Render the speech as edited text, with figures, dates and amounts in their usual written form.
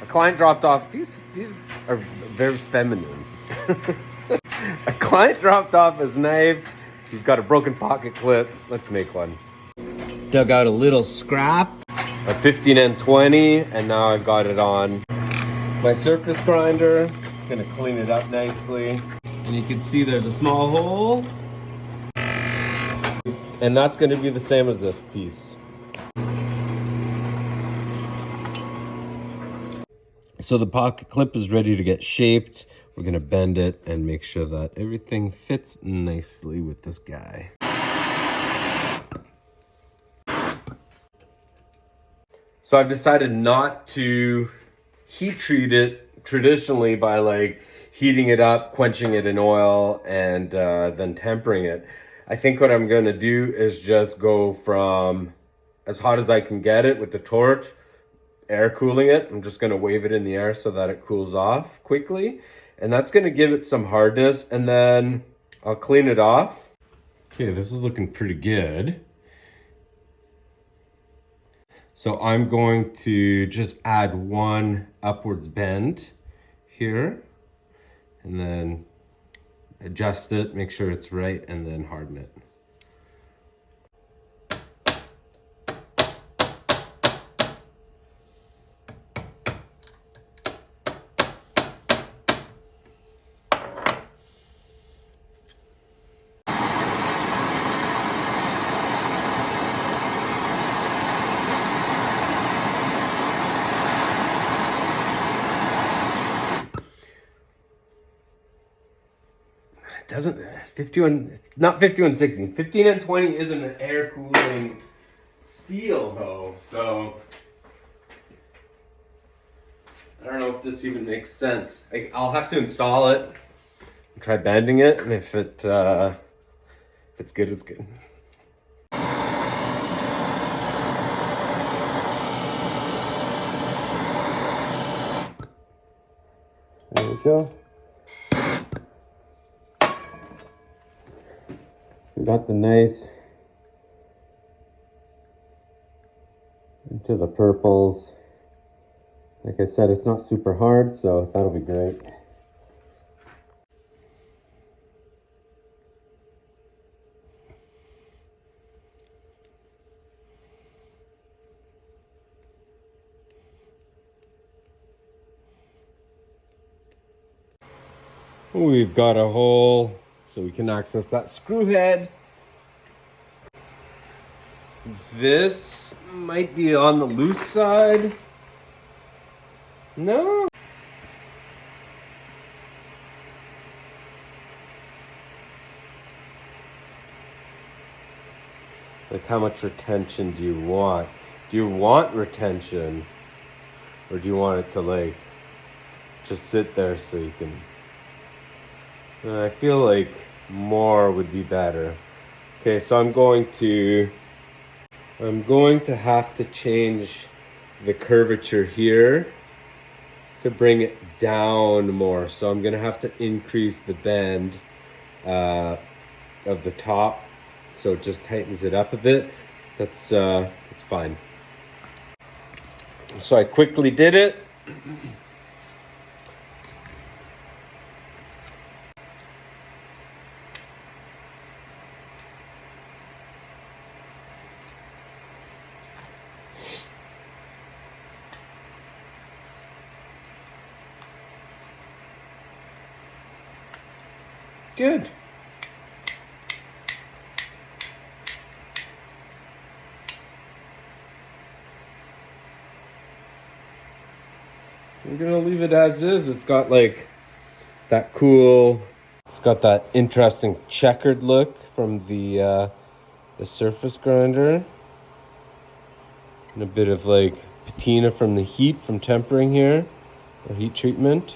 client dropped off. These are very feminine. A client dropped off his knife. He's got a broken pocket clip. Let's make one. Dug out a little scrap, a 15N20, and now I've got it on my surface grinder. It's gonna clean it up nicely. And you can see there's a small hole. And that's gonna be the same as this piece. So the pocket clip is ready to get shaped. We're gonna bend it and make sure that everything fits nicely with this guy. So I've decided not to heat treat it traditionally by like heating it up, quenching it in oil, and then tempering it. I think what I'm gonna do is just go from as hot as I can get it with the torch, air cooling it. I'm just gonna wave it in the air so that it cools off quickly. And that's gonna give it some hardness, and then I'll clean it off. Okay, this is looking pretty good. So I'm going to just add one upwards bend here, and then adjust it, make sure it's right, and then harden it. Doesn't 51, it's not 5160. 15N20 isn't an air cooling steel though, so I don't know if this even makes sense. I'll have to install it and try bending it, and if it's good, it's good. There we go. We got the nice into the purples. Like I said, it's not super hard, so that'll be great. We've got a hole so we can access that screw head. This might be on the loose side. No. Like, how much retention do you want? Do you want retention? Or do you want it to like just sit there so you can... I feel like more would be better. Okay, so I'm going to have to change the curvature here to bring it down more. So I'm gonna have to increase the bend of the top, so it just tightens it up a bit. That's fine. So I quickly did it. Good. I'm gonna leave it as is. It's got like that cool, it's got that interesting checkered look from the surface grinder. And a bit of like patina from the heat from tempering here, or heat treatment.